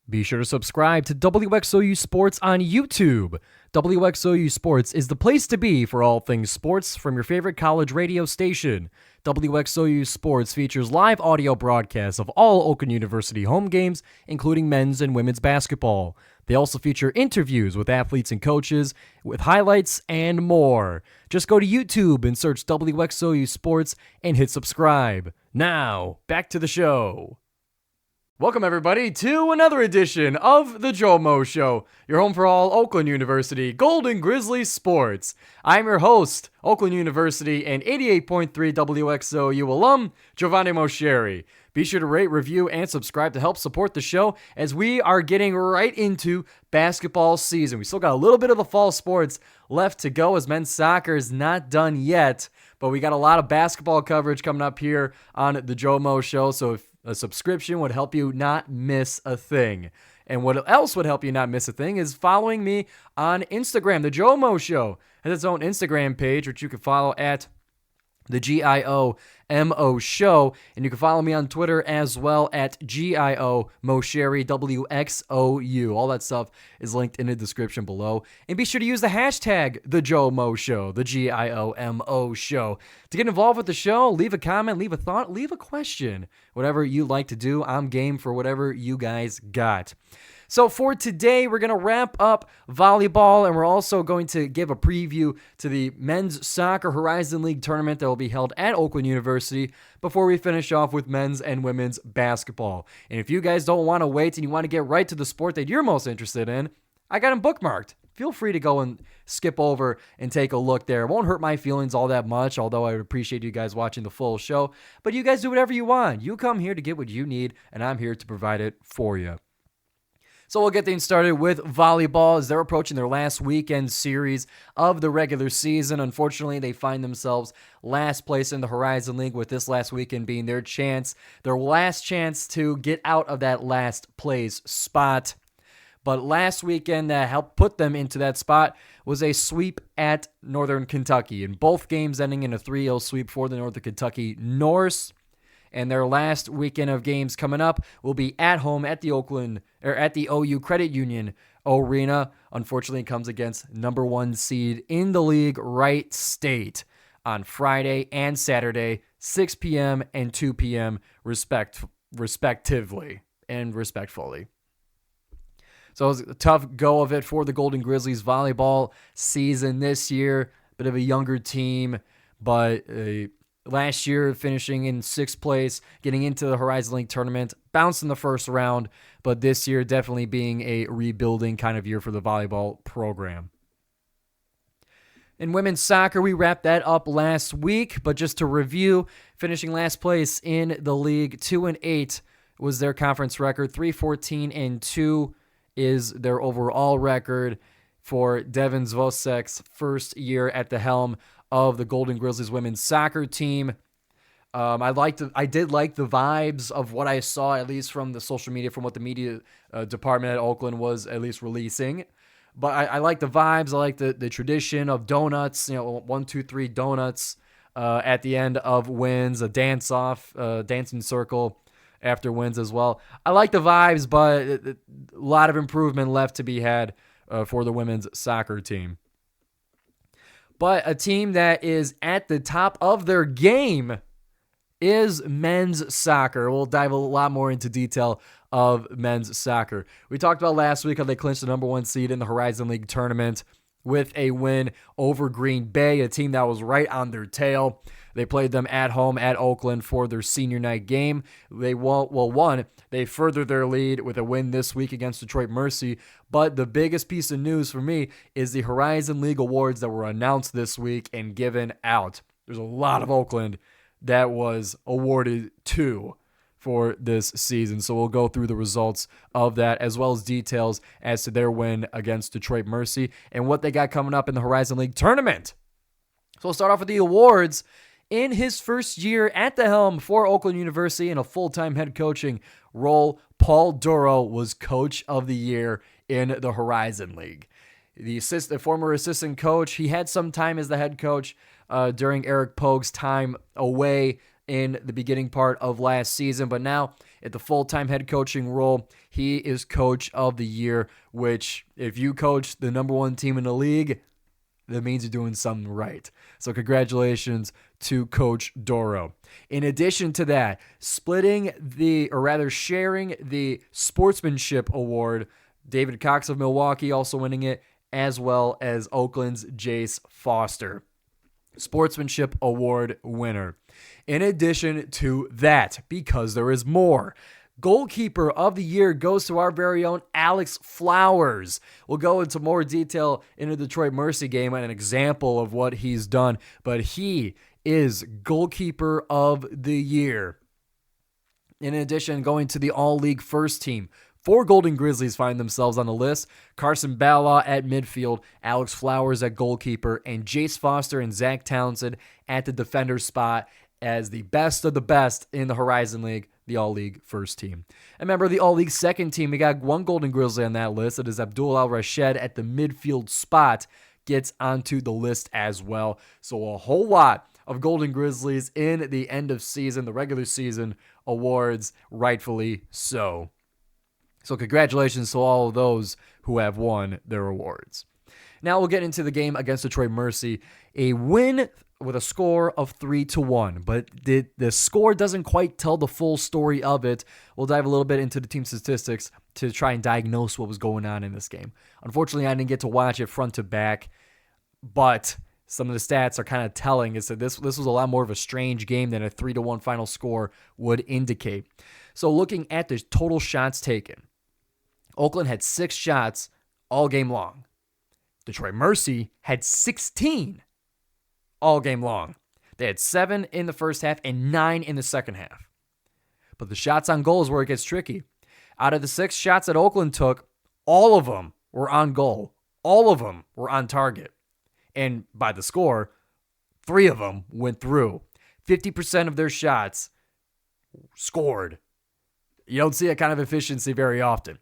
Be sure to subscribe to WXOU Sports on YouTube. WXOU Sports is the place to be for all things sports from your favorite college radio station. WXOU Sports features live audio broadcasts of all Oakland University home games, including men's and women's basketball. They also feature interviews with athletes and coaches, with highlights and more. Just go to YouTube and search WXOU Sports and hit subscribe. Now, back to the show. Welcome, everybody, to another edition of the GioMoShow, your home for all Oakland University Golden Grizzlies sports. I'm your host, Oakland University and 88.3 WXOU alum, Giovanni Moscheri. Be sure to rate, review, and subscribe to help support the show as we are getting right into basketball season. We still got a little bit of the fall sports left to go as men's soccer is not done yet, but we got a lot of basketball coverage coming up here on the GioMoShow, so if a subscription would help you not miss a thing. And what else would help you not miss a thing is following me on Instagram. The GioMoShow has its own Instagram page, which you can follow at the GioMo Show. And you can follow me on Twitter as well at GioMoSherry, WXOU. All that stuff is linked in the description below. And be sure to use the hashtag the GioMoShow, the GioMo Show. To get involved with the show, leave a comment, leave a thought, leave a question. Whatever you like to do, I'm game for whatever you guys got. So for today, we're going to wrap up volleyball, and we're also going to give a preview to the Men's Soccer Horizon League tournament that will be held at Oakland University before we finish off with men's and women's basketball. And if you guys don't want to wait and you want to get right to the sport that you're most interested in, I got them bookmarked. Feel free to go and skip over and take a look there. It won't hurt my feelings all that much, although I would appreciate you guys watching the full show. But you guys do whatever you want. You come here to get what you need, and I'm here to provide it for you. So we'll get things started with volleyball as they're approaching their last weekend series of the regular season. Unfortunately, they find themselves last place in the Horizon League, with this last weekend being their last chance to get out of that last place spot. But last weekend that helped put them into that spot was a sweep at Northern Kentucky, and both games ending in a 3-0 sweep for the Northern Kentucky Norse. And their last weekend of games coming up will be at home at the OU Credit Union Arena. Unfortunately, it comes against number 1 seed in the league, Wright State, on Friday and Saturday, 6 p.m. and 2 p.m. respectively and respectfully. So it was a tough go of it for the Golden Grizzlies volleyball season this year. Bit of a younger team, but last year, finishing in 6th place, getting into the Horizon League tournament, bounced in the first round, but this year definitely being a rebuilding kind of year for the volleyball program. In women's soccer, we wrapped that up last week, but just to review, finishing last place in the league, 2-8 was their conference record, 3-14-2 is their overall record for Devin Zvosek's first year at the helm of the Golden Grizzlies women's soccer team. I did like the vibes of what I saw, at least from the social media, from what the media department at Oakland was at least releasing. But I like the vibes. I like the tradition of donuts, 1, 2, 3 donuts at the end of wins, a dance-off, dancing circle after wins as well. I like the vibes, but a lot of improvement left to be had for the women's soccer team. But a team that is at the top of their game is men's soccer. We'll dive a lot more into detail of men's soccer. We talked about last week how they clinched the number 1 seed in the Horizon League tournament with a win over Green Bay, a team that was right on their tail. They played them at home at Oakland for their senior night game. They won. They furthered their lead with a win this week against Detroit Mercy. But the biggest piece of news for me is the Horizon League awards that were announced this week and given out. There's a lot of Oakland that was awarded to for this season. So we'll go through the results of that as well as details as to their win against Detroit Mercy and what they got coming up in the Horizon League tournament. So we'll start off with the awards. In his first year at the helm for Oakland University in a full-time head coaching role, Paul Duro was Coach of the Year in the Horizon League. The former assistant coach, he had some time as the head coach during Eric Pogue's time away in the beginning part of last season, but now at the full-time head coaching role, he is Coach of the Year, which if you coach the number one team in the league, that means you're doing something right. So congratulations to Coach Doro. In addition to that, sharing the Sportsmanship Award, David Cox of Milwaukee also winning it, as well as Oakland's Jace Foster, Sportsmanship Award winner. In addition to that, because there is more, Goalkeeper of the Year goes to our very own Alex Flowers. We'll go into more detail in the Detroit Mercy game and an example of what he's done, but he is Goalkeeper of the Year. In addition, going to the All-League First Team, 4 Golden Grizzlies find themselves on the list. Carson Balaw at midfield, Alex Flowers at goalkeeper, and Jace Foster and Zach Townsend at the defender spot as the best of the best in the Horizon League, the All-League First Team. And remember, the All-League Second Team, we got 1 Golden Grizzly on that list. It is Abdul Al-Rashed at the midfield spot, gets onto the list as well. So a whole lot of Golden Grizzlies in the end of season, the regular season awards, rightfully so. So congratulations to all of those who have won their awards. Now we'll get into the game against Detroit Mercy. A win with a score of 3-1, but the score doesn't quite tell the full story of it. We'll dive a little bit into the team statistics to try and diagnose what was going on in this game. Unfortunately, I didn't get to watch it front to back, but some of the stats are kind of telling. Is that this was a lot more of a strange game than a 3-1 final score would indicate. So looking at the total shots taken, Oakland had 6 shots all game long. Detroit Mercy had 16 all game long. They had 7 in the first half and 9 in the second half. But the shots on goal is where it gets tricky. Out of the 6 shots that Oakland took, all of them were on goal. All of them were on target. And by the score, 3 of them went through. 50% of their shots scored. You don't see that kind of efficiency very often.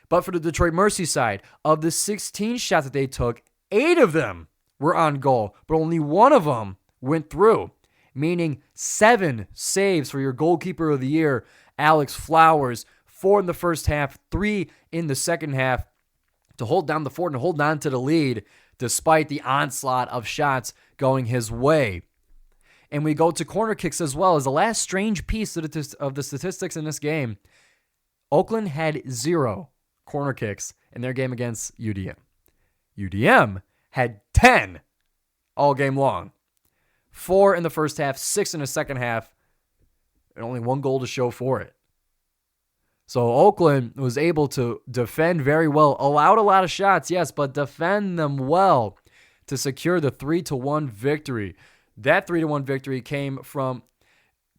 But for the Detroit Mercy side, of the 16 shots that they took, 8 of them were on goal, but only 1 of them went through, meaning 7 saves for your Goalkeeper of the Year, Alex Flowers, 4 in the first half, 3 in the second half, to hold down the fort and hold on to the lead despite the onslaught of shots going his way. And we go to corner kicks as well as the last strange piece of the statistics in this game. Oakland had 0 corner kicks in their game against UDM. UDM had 10 all game long. 4 in the first half, 6 in the second half, and only 1 goal to show for it. So Oakland was able to defend very well, allowed a lot of shots, yes, but defend them well to secure the 3-1 victory. That 3-1 victory came from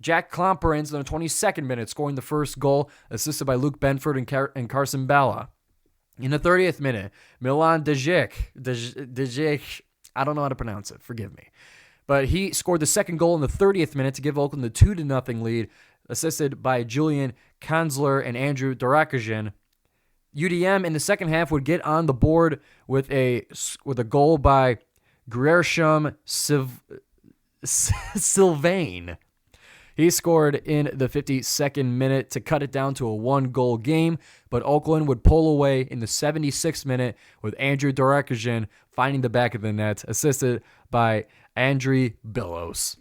Jack Klomperens in the 22nd minute, scoring the first goal, assisted by Luke Benford and Carson Balaw. In the 30th minute, Milan Dejic, I don't know how to pronounce it, forgive me. But he scored the second goal in the 30th minute to give Oakland the 2-0 lead, assisted by Julian Kanzler and Andrew Dorakajan. UDM in the second half would get on the board with a goal by Griersham Sylvain. He scored in the 52nd minute to cut it down to a 1-goal game, but Oakland would pull away in the 76th minute with Andrew Dorakajan finding the back of the net, assisted by Andriy Billos.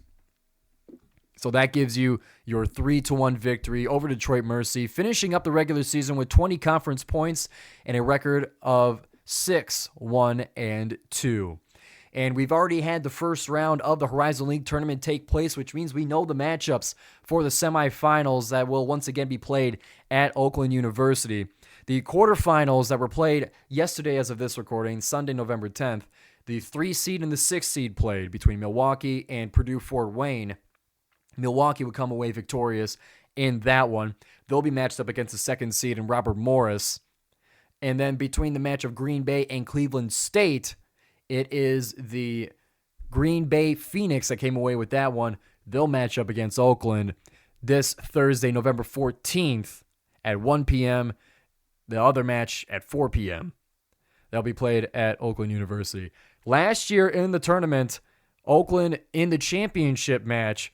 So that gives you your 3-1 victory over Detroit Mercy, finishing up the regular season with 20 conference points and a record of 6-1-2. And we've already had the first round of the Horizon League tournament take place, which means we know the matchups for the semifinals that will once again be played at Oakland University. The quarterfinals that were played yesterday as of this recording, Sunday, November 10th, the 3 seed and the 6 seed played between Milwaukee and Purdue Fort Wayne. Milwaukee would come away victorious in that one. They'll be matched up against the 2nd seed and Robert Morris. And then between the match of Green Bay and Cleveland State, it is the Green Bay Phoenix that came away with that one. They'll match up against Oakland this Thursday, November 14th at 1 p.m. The other match at 4 p.m. They'll be played at Oakland University. Last year in the tournament, Oakland in the championship matched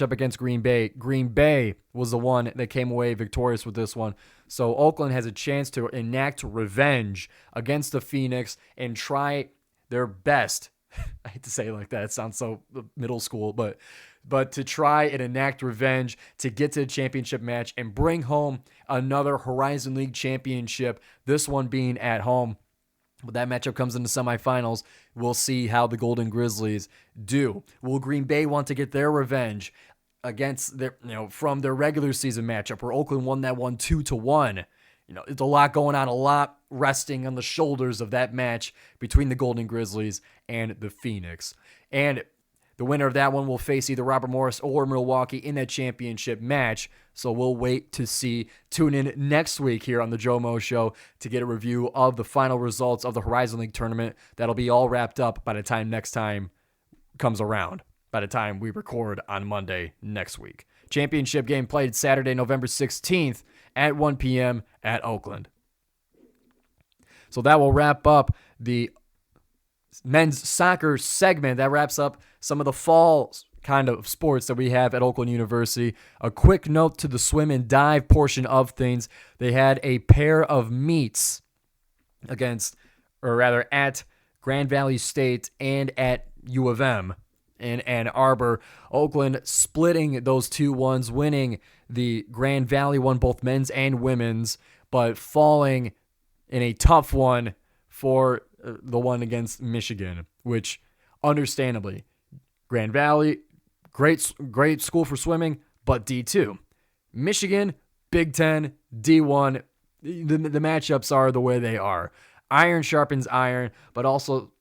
up against Green Bay. Green Bay was the one that came away victorious with this one. So Oakland has a chance to enact revenge against the Phoenix and try their best. I hate to say it like that. It sounds so middle school, but to try and enact revenge to get to the championship match and bring home another Horizon League championship, this one being at home. When that matchup comes into semifinals, we'll see how the Golden Grizzlies do. Will Green Bay want to get their revenge against their, from their regular season matchup where Oakland won that one 2-1? It's a lot going on, a lot resting on the shoulders of that match between the Golden Grizzlies and the Phoenix. And the winner of that one will face either Robert Morris or Milwaukee in that championship match. So we'll wait to see. Tune in next week here on the GioMoShow to get a review of the final results of the Horizon League tournament. That'll be all wrapped up by the time next time comes around, by the time we record on Monday next week. Championship game played Saturday, November 16th at 1 p.m. at Oakland. So that will wrap up the men's soccer segment. That wraps up some of the fall kind of sports that we have at Oakland University. A quick note to the swim and dive portion of things. They had a pair of meets at Grand Valley State and at U of M in Ann Arbor. Oakland splitting those two ones, winning the Grand Valley one, both men's and women's, but falling in a tough one for the one against Michigan, which understandably, Grand Valley, great school for swimming, but D2. Michigan, Big Ten, D1, the matchups are the way they are. Iron sharpens iron, but also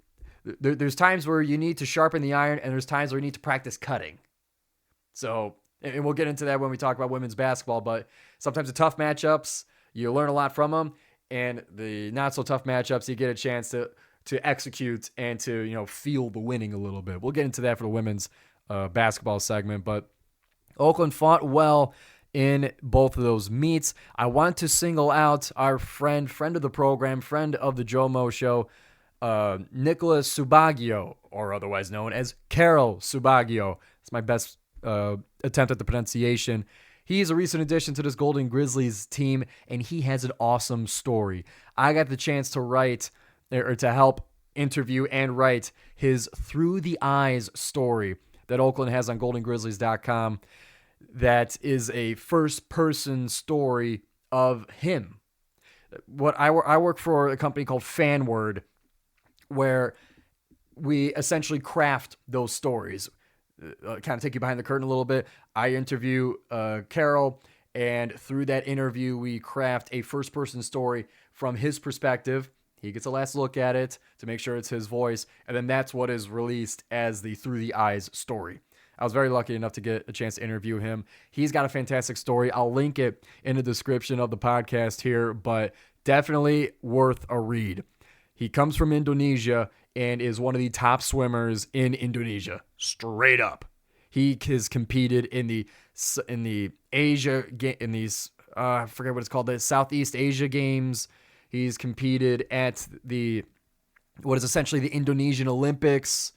there's times where you need to sharpen the iron, and there's times where you need to practice cutting. So, and we'll get into that when we talk about women's basketball, but sometimes the tough matchups, you learn a lot from them, and the not so tough matchups, you get a chance to execute and to feel the winning a little bit. We'll get into that for the women's basketball segment, but Oakland fought well in both of those meets. I want to single out our friend of the program, friend of the GioMoShow, Nicholas Subaggio, or otherwise known as Carol Subaggio. It's my best attempt at the pronunciation. He's a recent addition to this Golden Grizzlies team, and he has an awesome story. I got the chance to write, or to help interview and write, his Through the Eyes story that Oakland has on GoldenGrizzlies.com. That is a first-person story of him. I work for a company called FanWord, where we essentially craft those stories. Kind of take you behind the curtain a little bit. I interview Carol, and through that interview, we craft a first-person story from his perspective. He gets a last look at it to make sure it's his voice, and then that's what is released as the Through the Eyes story. I was very lucky enough to get a chance to interview him. He's got a fantastic story. I'll link it in the description of the podcast here, but definitely worth a read. He comes from Indonesia and is one of the top swimmers in Indonesia, straight up. He has competed in the Asia in these I forget what it's called, the Southeast Asia Games. He's competed at what is essentially the Indonesian Olympics,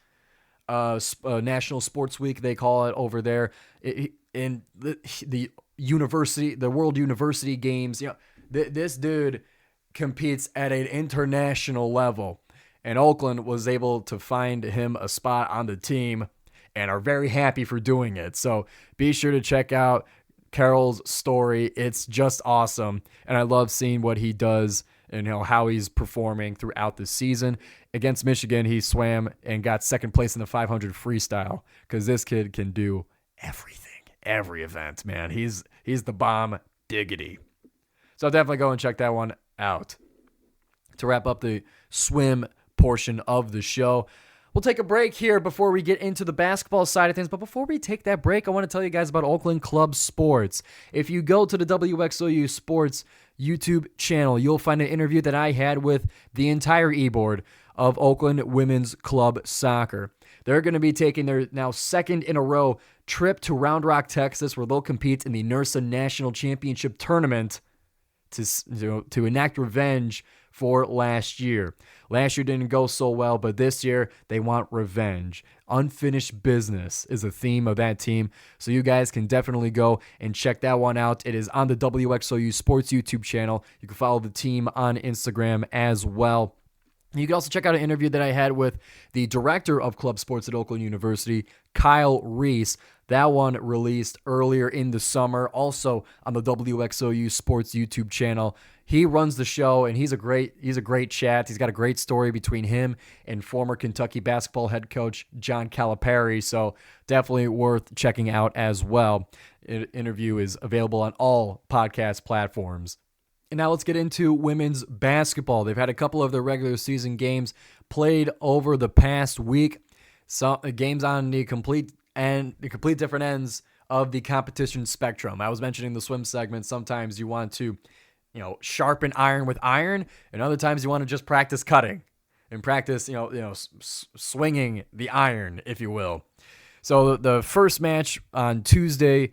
National Sports Week they call it over there, in the World University Games. This dude competes at an international level, and Oakland was able to find him a spot on the team and are very happy for doing it. So be sure to check out Carol's story. It's just awesome, and I love seeing what he does and how he's performing throughout the season. Against Michigan, he swam and got second place in the 500 freestyle, because this kid can do everything, every event, man. He's the bomb diggity. So definitely go and check that one out. To wrap up the swim portion of the show, we'll take a break here before we get into the basketball side of things. But before we take that break, I want to tell you guys about Oakland Club Sports. If you go to the WXOU Sports YouTube channel, you'll find an interview that I had with the entire e-board of Oakland Women's Club Soccer. They're going to be taking their now second in a row trip to Round Rock, Texas, where they'll compete in the NERSA National Championship Tournament to enact revenge for last year. Last year didn't go so well, but this year they want revenge. Unfinished business is a theme of that team, so you guys can definitely go and check that one out. It is on the WXOU Sports YouTube channel. You can follow the team on Instagram as well. You can also check out an interview that I had with the director of club sports at Oakland University, Kyle Reese. That one released earlier in the summer, also on the WXOU Sports YouTube channel. He runs the show, and he's a great chat. He's got a great story between him and former Kentucky basketball head coach John Calipari, so definitely worth checking out as well. Interview is available on all podcast platforms. And now let's get into women's basketball. They've had a couple of their regular season games played over the past week. Some games on the complete different ends of the competition spectrum. I was mentioning the swim segment. Sometimes you want to, sharpen iron with iron, and other times you want to just practice cutting and practice, swinging the iron, if you will. So the first match on Tuesday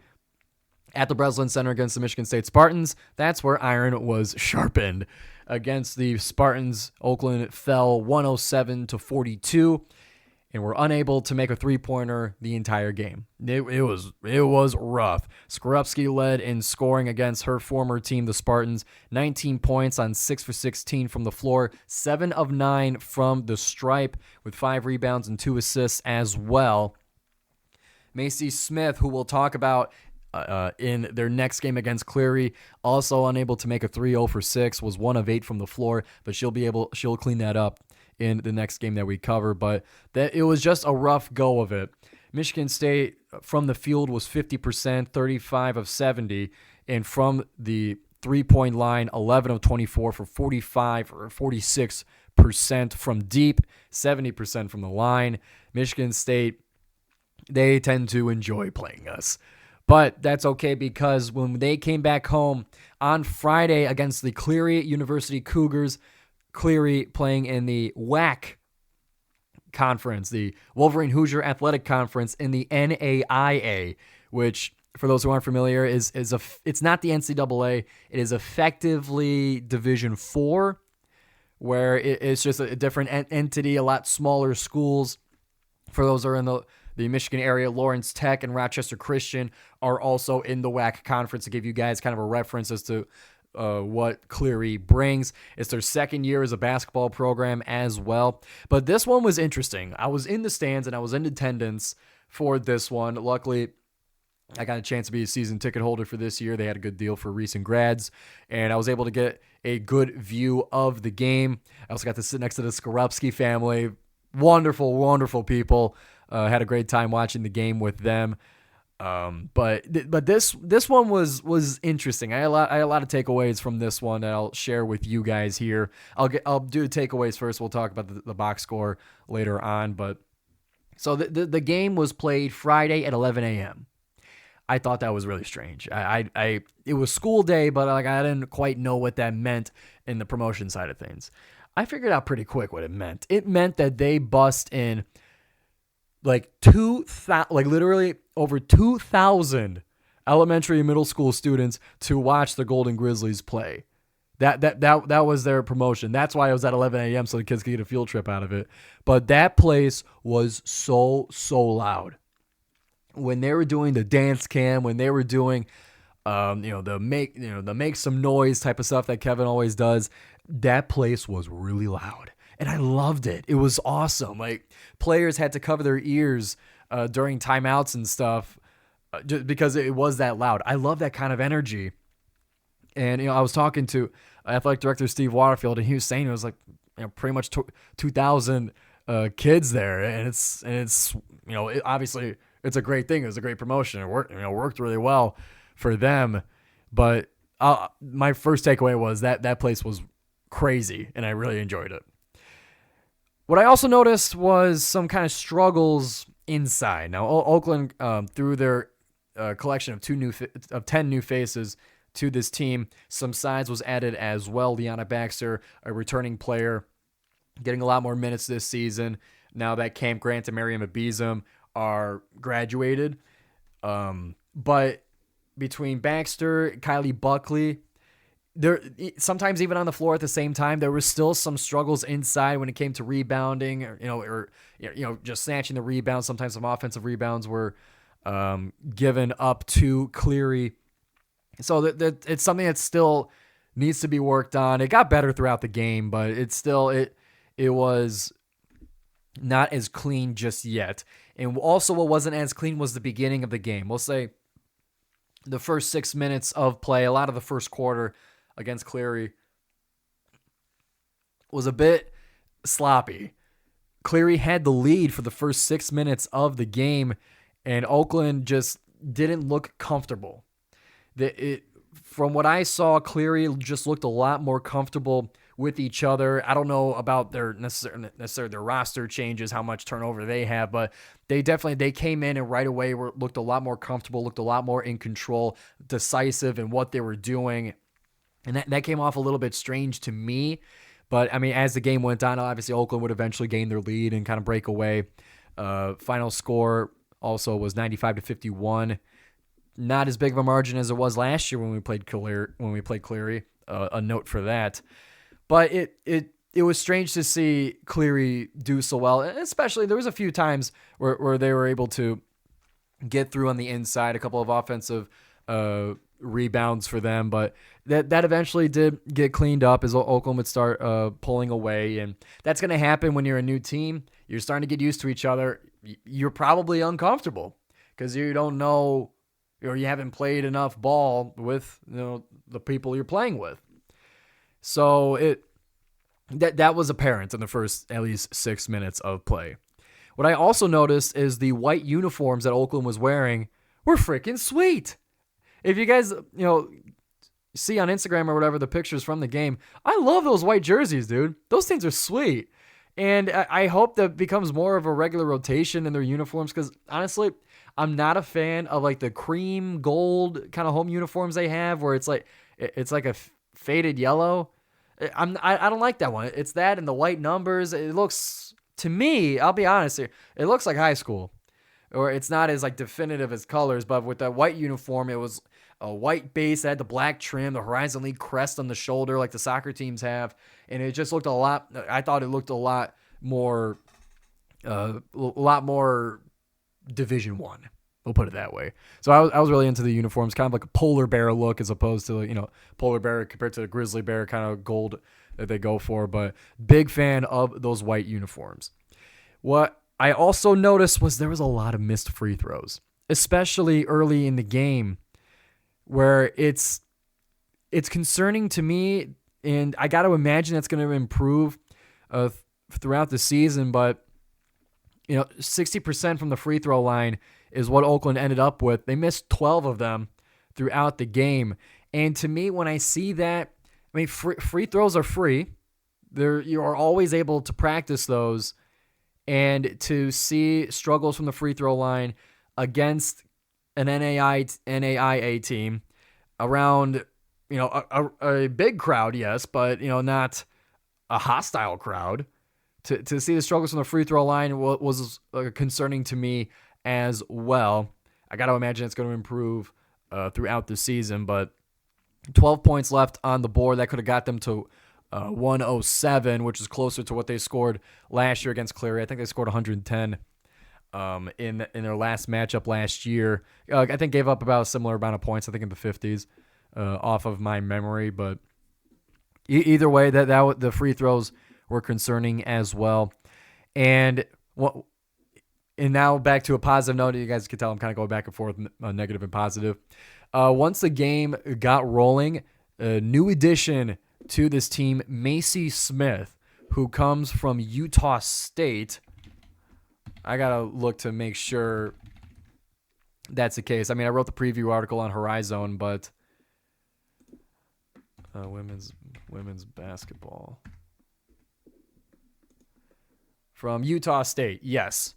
at the Breslin Center against the Michigan State Spartans, that's where iron was sharpened. Against the Spartans, Oakland fell 107-42 and were unable to make a three-pointer the entire game. It was rough. Skorupski led in scoring against her former team, the Spartans, 19 points on 6 for 16 from the floor, 7 of 9 from the stripe with 5 rebounds and 2 assists as well. Macy Smith, who we'll talk about in their next game against Cleary, also unable to make a 3-0 for 6, was 1 of 8 from the floor, but she'll clean that up in the next game that we cover. But it was just a rough go of it. Michigan State from the field was 50%, 35 of 70, and from the three-point line, 11 of 24 for 45 or 46% from deep, 70% from the line. Michigan State, they tend to enjoy playing us. But that's okay, because when they came back home on Friday against the Cleary University Cougars, Cleary playing in the WAC conference, the Wolverine Hoosier Athletic Conference in the NAIA, which, for those who aren't familiar, it's not the NCAA. It is effectively Division IV, where it's just a different entity, a lot smaller schools. For those who are in the Michigan area, Lawrence Tech and Rochester Christian are also in the WAC conference, to give you guys kind of a reference as to what Cleary brings. It's their second year as a basketball program as well. But this one was interesting. I was in the stands and I was in attendance for this one. Luckily, I got a chance to be a season ticket holder for this year. They had a good deal for recent grads, and I was able to get a good view of the game. I also got to sit next to the Skorupski family. Wonderful, wonderful people. Had a great time watching the game with them. But this one was interesting. I had a lot of takeaways from this one that I'll share with you guys here. I'll do takeaways first. We'll talk about the box score later on. But so the game was played Friday at 11 a.m. I thought that was really strange. It was school day, but I didn't quite know what that meant in the promotion side of things. I figured out pretty quick what it meant. It meant that they bust in literally over 2,000 elementary and middle school students to watch the Golden Grizzlies play. That was their promotion. That's why it was at 11 a.m. so the kids could get a field trip out of it. But that place was so loud. When they were doing the dance cam, when they were doing the make some noise type of stuff that Kevin always does, that place was really loud. And I loved it. It was awesome. Like, players had to cover their ears during timeouts and stuff just because it was that loud. I love that kind of energy. And I was talking to athletic director Steve Waterfield, and he was saying it was like pretty much 2,000 kids there, and it's obviously it's a great thing. It was a great promotion. It worked really well for them. But my first takeaway was that place was crazy, and I really enjoyed it. What I also noticed was some kind of struggles inside. Now, Oakland, through their collection of 10 new faces to this team, some size was added as well. Liana Baxter, a returning player, getting a lot more minutes this season. Now that Camp Grant and Miriam Abizam are graduated. But between Baxter, Kylie Buckley, there sometimes even on the floor at the same time, there was still some struggles inside when it came to rebounding, or just snatching the rebound. Sometimes some offensive rebounds were given up to Cleary. So that it's something that still needs to be worked on. It got better throughout the game, but it was not as clean just yet. And also what wasn't as clean was the beginning of the game. We'll say the first 6 minutes of play, a lot of the first quarter against Cleary was a bit sloppy. Cleary had the lead for the first 6 minutes of the game, and Oakland just didn't look comfortable. From what I saw, Cleary just looked a lot more comfortable with each other. I don't know about their necessarily their roster changes, how much turnover they have, but they came in and right away looked a lot more comfortable, looked a lot more in control, decisive in what they were doing. And that came off a little bit strange to me. But, I mean, as the game went on, obviously Oakland would eventually gain their lead and kind of break away. Final score also was 95-51. Not as big of a margin as it was last year when we played Cleary. A note for that. But it was strange to see Cleary do so well. Especially there was a few times where they were able to get through on the inside, a couple of offensive rebounds for them, but that eventually did get cleaned up as Oakland would start pulling away, and that's going to happen when you're a new team. You're starting to get used to each other. You're probably uncomfortable because you don't know, or you haven't played enough ball with the people you're playing with. So that was apparent in the first at least 6 minutes of play. What I also noticed is the white uniforms that Oakland was wearing were freaking sweet. If you guys, see on Instagram or whatever the pictures from the game, I love those white jerseys, dude. Those things are sweet. And I hope that becomes more of a regular rotation in their uniforms because, honestly, I'm not a fan of like the cream gold kind of home uniforms they have where it's like a faded yellow. I don't like that one. It's that and the white numbers. It looks, to me, I'll be honest here, it looks like high school. Or it's not as like definitive as colors, but with that white uniform, it was a white base that had the black trim, the Horizon League crest on the shoulder like the soccer teams have, and it just looked I thought it looked a lot more Division I. We'll put it that way. So I was really into the uniforms, kind of like a polar bear look as opposed to, polar bear compared to the grizzly bear kind of gold that they go for, but big fan of those white uniforms. What I also noticed was there was a lot of missed free throws, especially early in the game, where it's concerning to me, and I got to imagine that's going to improve throughout the season, but 60% from the free throw line is what Oakland ended up with. They missed 12 of them throughout the game, and to me, when I see that, I mean, free throws are free. You are always able to practice those. And to see struggles from the free throw line against an NAIA team around, a big crowd, yes, but, not a hostile crowd. To see the struggles from the free throw line was concerning to me as well. I got to imagine it's going to improve throughout the season, but 12 points left on the board. That could have got them to 107, which is closer to what they scored last year against Cleary. I think they scored 110 in their last matchup last year. I think gave up about a similar amount of points, I think in the 50s, off of my memory. But either way, that the free throws were concerning as well. And now back to a positive note. You guys can tell I'm kind of going back and forth, negative and positive. Once the game got rolling, a new addition to this team, Macy Smith, who comes from Utah State. I got to look to make sure that's the case. I mean, I wrote the preview article on Horizon, but women's basketball. From Utah State, yes.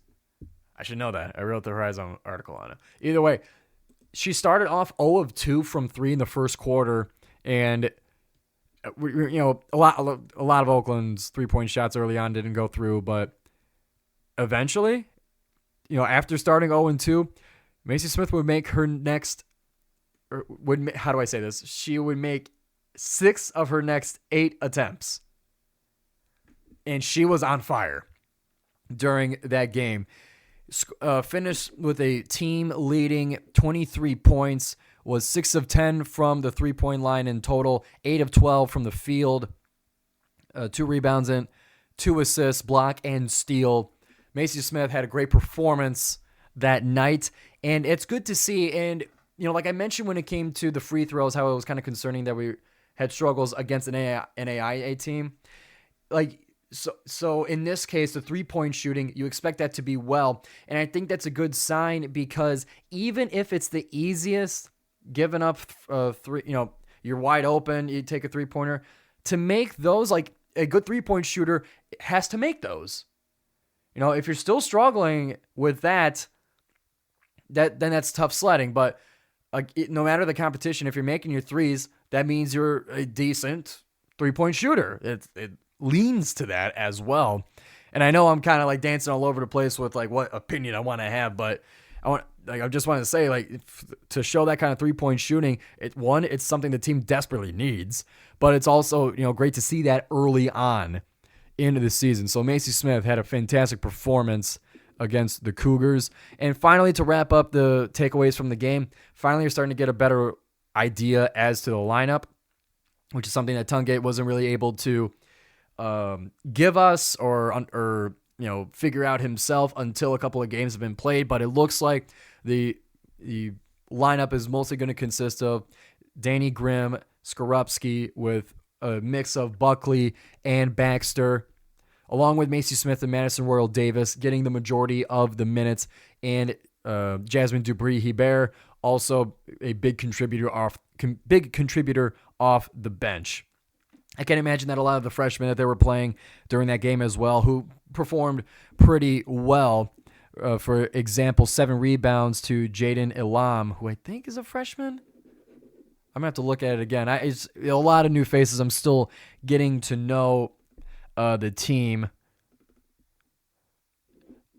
I should know that. I wrote the Horizon article on it. Either way, she started off 0 of 2 from 3 in the first quarter, and a lot of Oakland's 3-point shots early on didn't go through, but eventually, after starting 0 and 2, Macy Smith would make her next, how do I say this? She would make 6 of her next 8 attempts. And she was on fire during that game. Finished with a team leading 23 points, was 6 of 10 from the 3-point line in total, 8 of 12 from the field, 2 rebounds and 2 assists, block and steal. Macy Smith had a great performance that night, and it's good to see. And, like I mentioned when it came to the free throws, how it was kind of concerning that we had struggles against an NAIA team. So in this case, the 3-point shooting, you expect that to be well. And I think that's a good sign because even if it's the easiest, giving up three, you're wide open, you take a 3-pointer, to make those, like a good 3-point shooter has to make those. If you're still struggling with that, then that's tough sledding. But no matter the competition, if you're making your threes, that means you're a decent 3-point shooter. It leans to that as well. And I know I'm kind of like dancing all over the place with like what opinion I want to have, but I just want to say, to show that kind of 3-point shooting, it's something the team desperately needs, but it's also, great to see that early on into the season. So Macy Smith had a fantastic performance against the Cougars. And finally, to wrap up the takeaways from the game, finally you're starting to get a better idea as to the lineup, which is something that Tungate wasn't really able to give us or figure out himself until a couple of games have been played. But it looks like the lineup is mostly going to consist of Danny Grimm, Skorupski with a mix of Buckley and Baxter, along with Macy Smith and Madison Royal Davis getting the majority of the minutes, and Jasmine Dupree-Hebert, also a big contributor off the bench. I can imagine that a lot of the freshmen that they were playing during that game as well, who performed pretty well. For example, 7 rebounds to Jaden Elam, who I think is a freshman. I'm going to have to look at it again. It's a lot of new faces. I'm still getting to know the team.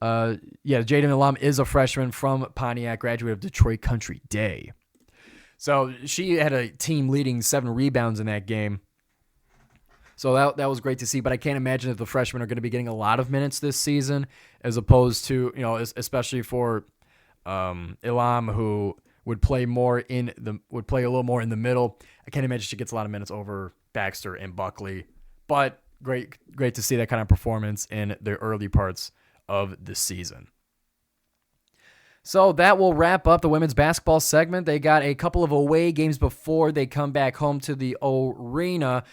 Jaden Elam is a freshman from Pontiac, graduate of Detroit Country Day. So she had a team leading 7 rebounds in that game. So that was great to see, but I can't imagine that the freshmen are going to be getting a lot of minutes this season, as opposed to, especially for Elam, who would play a little more in the middle. I can't imagine she gets a lot of minutes over Baxter and Buckley, but great to see that kind of performance in the early parts of the season. So that will wrap up the women's basketball segment. They got a couple of away games before they come back home to the arena.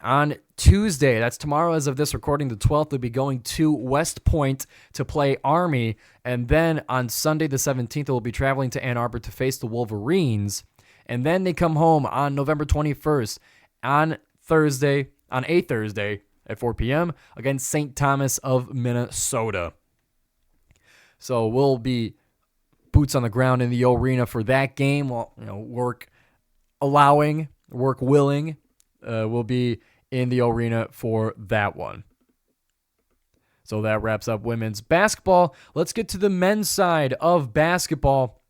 On Tuesday, that's tomorrow as of this recording, the 12th, they'll be going to West Point to play Army. And then on Sunday, the 17th, they'll be traveling to Ann Arbor to face the Wolverines. And then they come home on November 21st on a Thursday at 4 p.m. against St. Thomas of Minnesota. So we'll be boots on the ground in the arena for that game. Well, work willing, will be in the arena for that one. So that wraps up women's basketball. Let's get to the men's side of basketball,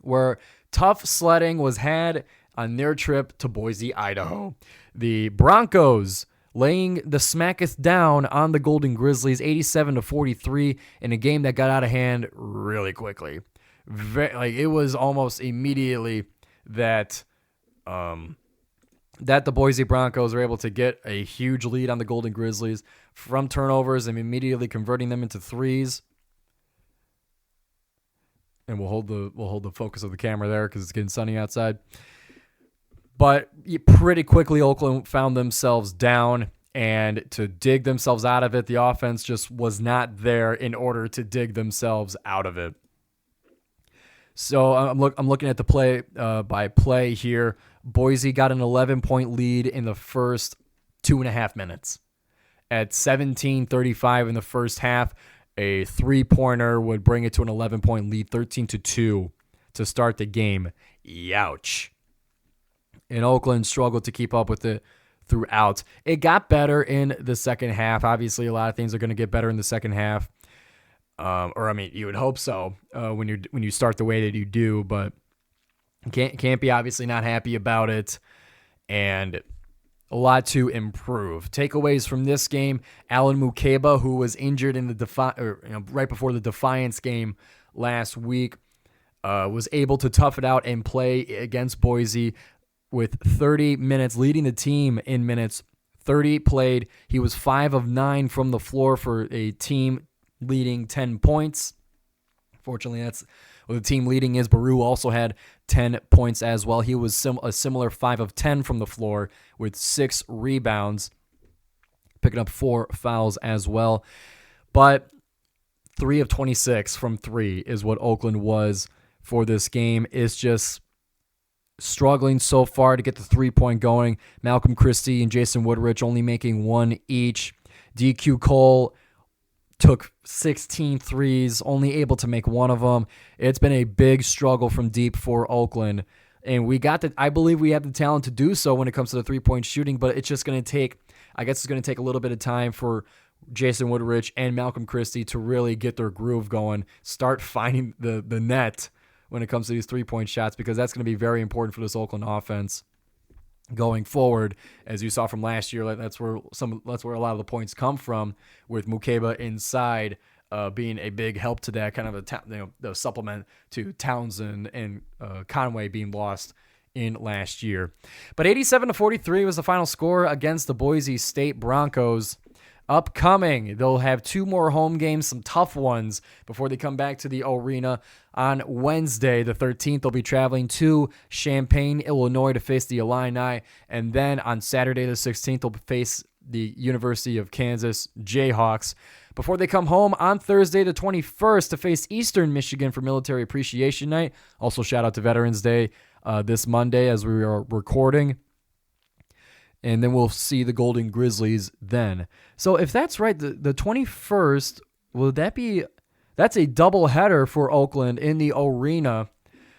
where tough sledding was had on their trip to Boise, Idaho. The Broncos laying the smacketh down on the Golden Grizzlies 87-43 in a game that got out of hand really quickly. It was almost immediately that the Boise Broncos were able to get a huge lead on the Golden Grizzlies from turnovers and immediately converting them into threes. And we'll hold the focus of the camera there because it's getting sunny outside. But pretty quickly, Oakland found themselves down, and to dig themselves out of it, the offense just was not there in order to dig themselves out of it. So I'm looking at the play by play here. Boise got an 11-point lead in the first 2.5 minutes. At 17:35 in the first half, a 3-pointer would bring it to an 11-point lead, 13-2 to start the game. Youch. And Oakland struggled to keep up with it throughout. It got better in the second half. Obviously, a lot of things are going to get better in the second half. You would hope so when you start the way that you do, but can't be obviously not happy about it. and a lot to improve. Takeaways from this game: Alan Mukeba, who was injured in the right before the Defiance game last week, was able to tough it out and play against Boise with 30 minutes, leading the team in minutes. 30 played. He was 5 of 9 from the floor for a team leading 10 points. Fortunately, that's what the team leading is. Baru also had 10 points as well. He was a similar 5 of 10 from the floor with 6 rebounds, picking up 4 fouls as well. But 3 of 26 from 3 is what Oakland was for this game. It's just struggling so far to get the three-point going. Malcolm Christie and Jason Woodrich only making 1 each. DQ Cole took 16 threes, only able to make 1 of them. It's been a big struggle from deep for Oakland, and I believe we have the talent to do so when it comes to the three-point shooting, but it's just going to take, I guess it's going to take a little bit of time for Jason Woodrich and Malcolm Christie to really get their groove going, start finding the net when it comes to these three-point shots, because that's going to be very important for this Oakland offense going forward. As you saw from last year, that's where a lot of the points come from, with Mukeba inside being a big help to that, kind of the supplement to Townsend and Conway being lost in last year. But 87-43 was the final score against the Boise State Broncos. Upcoming, they'll have 2 more home games, some tough ones, before they come back to the arena. On Wednesday, the 13th, they'll be traveling to Champaign, Illinois to face the Illini. And then on Saturday, the 16th, they'll face the University of Kansas Jayhawks, before they come home on Thursday, the 21st, to face Eastern Michigan for Military Appreciation Night. Also, shout out to Veterans Day this Monday as we are recording. And then we'll see the Golden Grizzlies then. So if that's right, the 21st, that's a doubleheader for Oakland in the arena,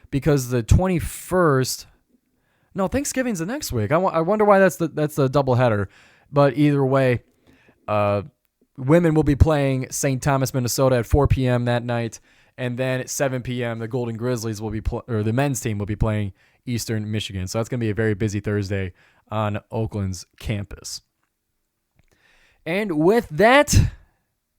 because the 21st, no, Thanksgiving's the next week. I wonder why that's the doubleheader. But either way, women will be playing St. Thomas, Minnesota at 4 p.m. that night. And then at 7 p.m., the Golden Grizzlies will be or the men's team will be playing Eastern Michigan. So that's going to be a very busy Thursday on Oakland's campus. And with that,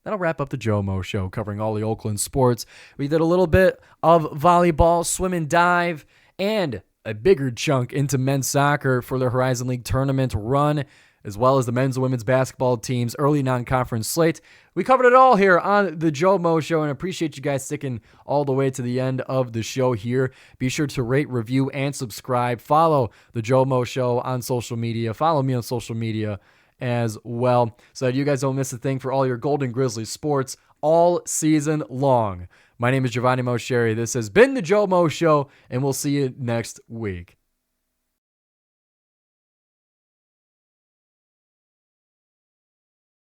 that'll wrap up the GioMo Show, covering all the Oakland sports. We did a little bit of volleyball, swim and dive, and a bigger chunk into men's soccer for the Horizon League tournament run, as well as the men's and women's basketball teams' early non-conference slate. We covered it all here on the GioMo Show, and I appreciate you guys sticking all the way to the end of the show here. Be sure to rate, review, and subscribe. Follow the GioMo Show on social media. Follow me on social media as well, so that you guys don't miss a thing for all your Golden Grizzlies sports all season long. My name is Giovanni Moscieri. This has been the GioMo Show, and we'll see you next week.